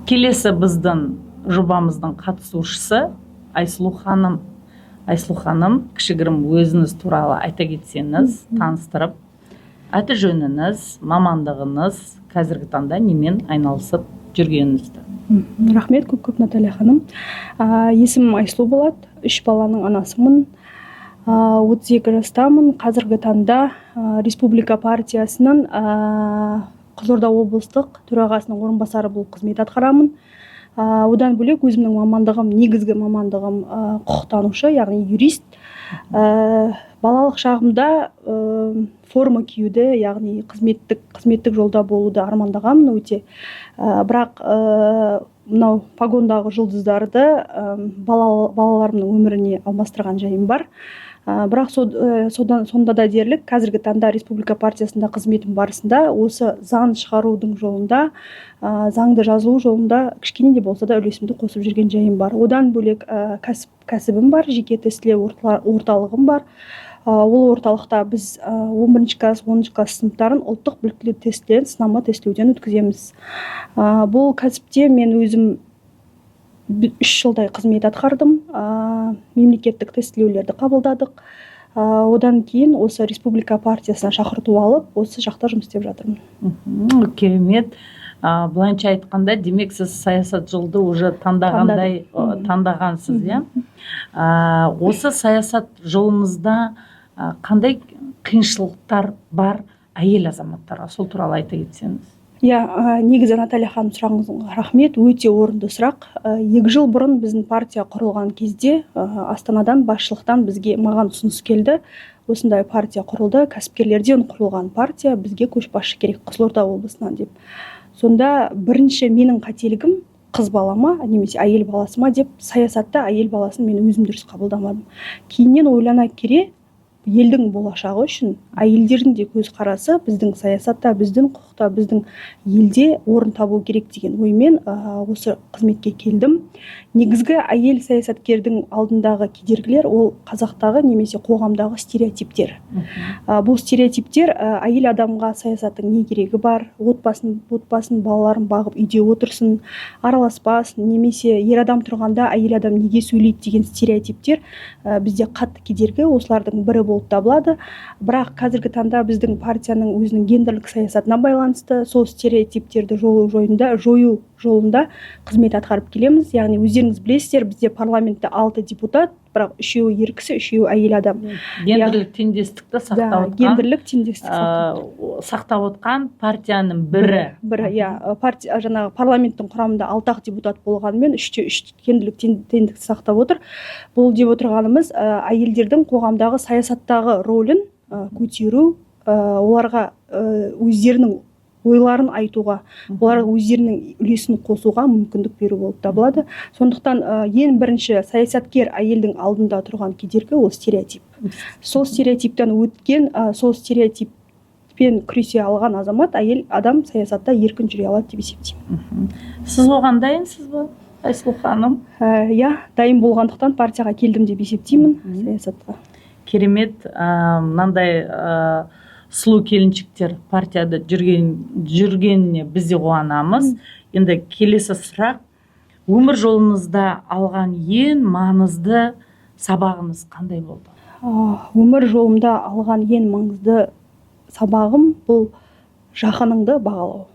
Келесі біздің жобамыздың қатысушысы Айсұлу ханым. Айсұлу ханым, кішігірім өзіңіз туралы айта кетсеңіз, таныстырып, аты жөніңіз, мамандығыңыз, қазіргі таңда немен айналысып жүргеніңізді. Рахмет көп Наталья ханым. Есімім Айсұлу болады, 3 баланың анасымын. 32 жастамын. Қазіргі таңда Республика партиясының Қызылорда облыстық төрағасының орынбасары болып қызмет атқарамын. Одан бөлек өзімнің мамандығым, негізгі мамандығым құқықтанушы, яғни юрист. Балалық шағымда форма киюді, яғни қызметтік жолда болуды армандағанмын өте. Бірақ мынау погондағы жұлдыздарды балаларымның өміріне алмастырған жайым бар. Бірақ сонда да дерлік, қазіргі таңда Республика партиясында қызметім барысында осы заң шығарудың жолында, заңды жазылу жолында кішкене де болса да үлесімді қосып жүрген жайым бар. Одан бөлек кәсібім бар, жеке тестілеу орталығым бар. Ол орталықта біз 11 класс, 10 класс сыныптарын ұлттық біліктілік тестілерін сынама тестілеуден өткіземіз. Бұл кәсіпте мен өзім 3 жылдай қызмет атқардым. Мемлекеттік тестілеулерді қабылдадық. Одан кейін осы Республика партиясына шақырту алып, осы жақта жұмыс істеп жатырмын. Керемет. Былайынша айтқанда, демек сіз саясат жолды уже таңдағансыз, иә? Осы саясат жолыңызда қандай қиыншылықтар бар әйел азаматтарға? Сол туралы айта кетсеңіз. Негізі Наталья ханым, сұрағыңызға рахмет, өте орынды сұрақ. 2 жыл бұрын біздің партия құрылған кезде Астанадан басшылықтан маған ұсыныс келді. Осындай партия құрылды, кәсіпкерлерден құрылған партия, бізге көшбасшы керек Қызылорда облысынан деп. Сонда бірінші менің қателігім қыз балама, немесе әйел баласыма деп, саясатта әйел баласын мен өзім дұрыс қабылдамадым. Кейіннен ойлана келе, елдің болашағы үшін әйелдердің де көз қарасы біздің саясатта, біздің құқықта, біздің елде орын табу керек деген оймен осы қызметке келдім. Негізгі әйел саясаткердің алдындағы кедергілер ол қазақтағы немесе қоғамдағы стереотиптер. Бұл стереотиптер әйел адамға саясаттың не керегі бар, отбасын, балаларын бағып үйде отырсын, араласпасын, немесе ер адам тұрғанда әйел адам неге сөйлейді деген стереотиптер бізде қатты кедергі, осылардың бірі болып табылады. Бірақ қазіргі таңда біздің партияның өзінің гендерлік саясатына байланысты сол стереотиптерді жою жолында қызмет атқарып келеміз. Яғни өздеріңіз білесіздер, бізде парламентте 6 депутат, бірақ 3-еуі ер кісі, 3-еуі әйел адам. Гендерлік теңдестікті сақтап отқан партияның бірі. Жаңағы парламенттің құрамында 6 депутат болғанымен 3-те 3 гендерлік теңдікті сақтап отыр. Бұл деп отырғанымыз әйелдердің қоғамдағы саясаттағы рөлін көтеру, оларға өздерінің ойларын айтуға, олар өздерінің үлесін қосуға мүмкіндік беру болып табылады. Сондықтан ең бірінші саясаткер әйелдің алдында тұрған кедергі ол стереотип. Сол стереотиптен өткен, сол стереотиппен күресе алған азамат, әйел адам саясатта еркін жүре алады деп есептеймін. Сіз оған дайынсыз ба, Айсұлу ханым? Дайын болғандықтан партияға келдім деп есептеймін, саясатқа. Керемет, мынандай сұлу келіншектер партияда жүргеніне біз де қуанамыз. Енді келесі сұрақ, өмір жолыңызда алған ең маңызды сабағыңыз қандай болды? Өмір жолымда алған ең маңызды сабағым бұл жақыныңды бағалау.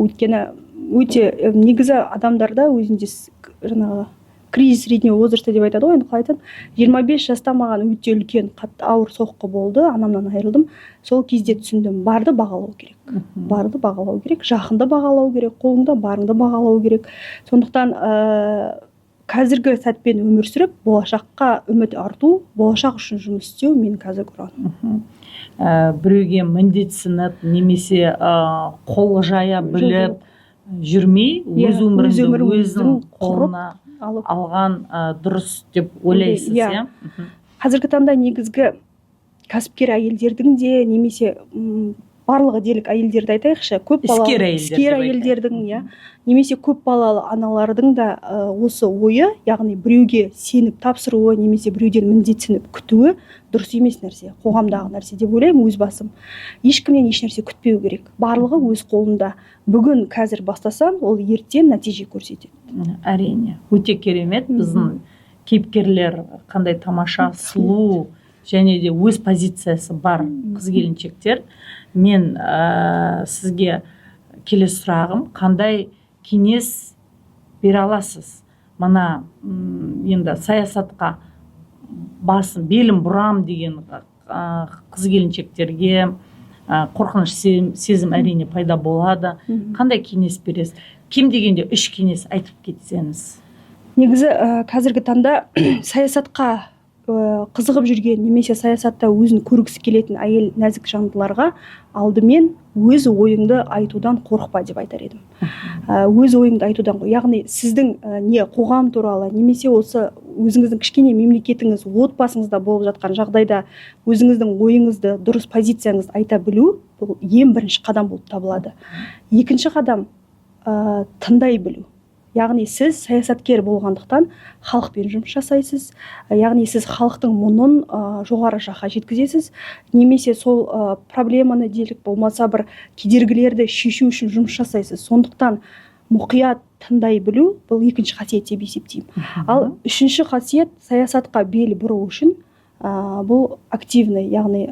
Өйткені өте негізі адамдарда өзінде жаңағы кризис среднего возраста деп айтады ғой, енді қалай айтады, 25 жаста маған өте үлкен қатты ауыр соққы болды, анамнан айырылдым. Сол кезде түсіндім, барды бағалау керек, жақынды бағалау керек, қолыңда барыңды бағалау керек. Сондықтан қазіргі сәтпен өмір сүріп, болашаққа үміт арту, болашақ үшін жұмыс істеу мен қазір ұраным. Біреуге міндетсініп, немесе қол жая біліп жүрмей, өз өміріңді өзің қолына алған дұрыс деп ойлайсыз, иә? Қазіргі таңда негізгі кәсіпкер әйелдердің де, немесе барлығы дерлік әйелдерді айтайықшы, көп балалы Іскер әйелдер деп әйелдердің, немесе көп балалы аналардың да осы ойы, яғни біреуге сеніп тапсыруы, немесе біреуден міндетсініп күтуі дұрыс емес нәрсе, қоғамдағы нәрсе деп ойлаймын өз басым. Ешкімнен еш нәрсе күтпеу керек. Барлығы өз қолында. Бүгін қазір бастасаң, ол ертең нәтиже көрсетеді. Әрине, өте керемет. Біздің кейіпкерлер қандай тамаша, сұлу және де өз позициясы бар қыз-келіншектер. Мен сізге келесі сұрағым, қандай кеңес бере аласыз? Мына енді саясатқа басын белім бұрам деген қыз-келіншектерге қорқыныш сезім әрине пайда болады. Қандай кеңес бересіз? Кем дегенде 3 кеңес айтып кетсеңіз. Негізі қазіргі таңда саясатқа қызығып жүрген, немесе саясатта өзін көргісі келетін әйел нәзік жандыларға алдымен өз ойыңды айтудан қорықпа деп айтар едім. Өз ойыңды айтудан қорықпа. Яғни сіздің не қоғам туралы, немесе осы өзіңіздің кішкене мемлекетіңіз, отбасыңызда болып жатқан жағдайда өзіңіздің ойыңызды, дұрыс позицияңызды айта білу, бұл ең бірінші қадам болып табылады. Екінші қадам тыңдай білу. Яғни сіз саясаткер болғандықтан халықпен жұмыс жасайсыз, яғни сіз халықтың мұңын жоғары жаққа жеткізесіз, немесе сол проблеманы делік болмаса бір кедергілерді шешу үшін жұмыс жасайсыз. Сондықтан мұқият тыңдай білу бұл екінші қасиет деп есептеймін. Ал үшінші қасиет саясатқа бел бұру үшін бұл активный, яғни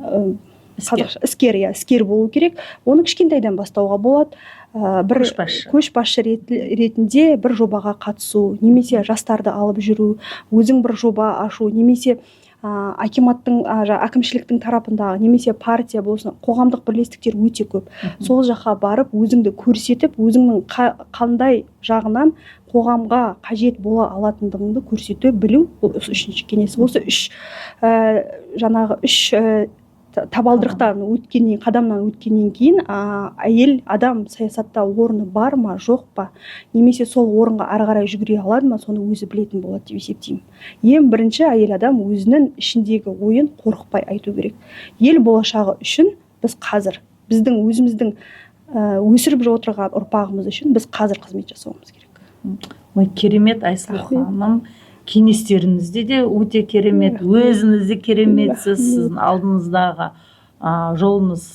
іскер болу керек. Оны кішкентайдан бастауға болады. Бір көшбасшы ретінде бір жобаға қатысу, немесе жастарды алып жүру, өзің бір жоба ашу, немесе акиматтың, әкімшіліктің тарапындағы, немесе партия болсын, қоғамдық бірлестіктер өте көп. Сол жаққа барып, өзіңді көрсетіп, өзіңнің қандай жағынан қоғамға қажет бола алатындығыңды көрсете білу, бұл үшінші кеңес. Осы үш табалдырықтан өткеннен, қадамнан өткеннен кейін әйел адам саясатта орны бар ма, жоқ па, немесе сол орынға ары қарай жүгіре алады ма, соны өзі білетін болады деп есептеймін. Ең бірінші әйел адам өзінің ішіндегі ойын қорықпай айту керек. Ел болашағы үшін біз қазір, біздің өзіміздің өсіріп отырған ұрпағымыз үшін біз қазір қызмет жасауымыз керек. Керемет, Айсұлу ханым. Кеңестеріңізде де өте керемет, өзіңізде кереметсіз, сіздің алдыңыздағы жолыңыз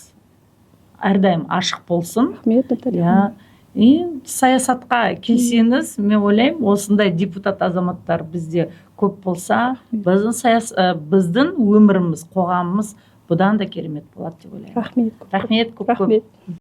әрдайым ашық болсын. Саясатқа келсеңіз, мен ойлаймын, осындай депутат азаматтар бізде көп болса, біздің өміріміз, қоғамымыз бұдан да керемет болады деп ойлаймын. Рахмет. Рахмет.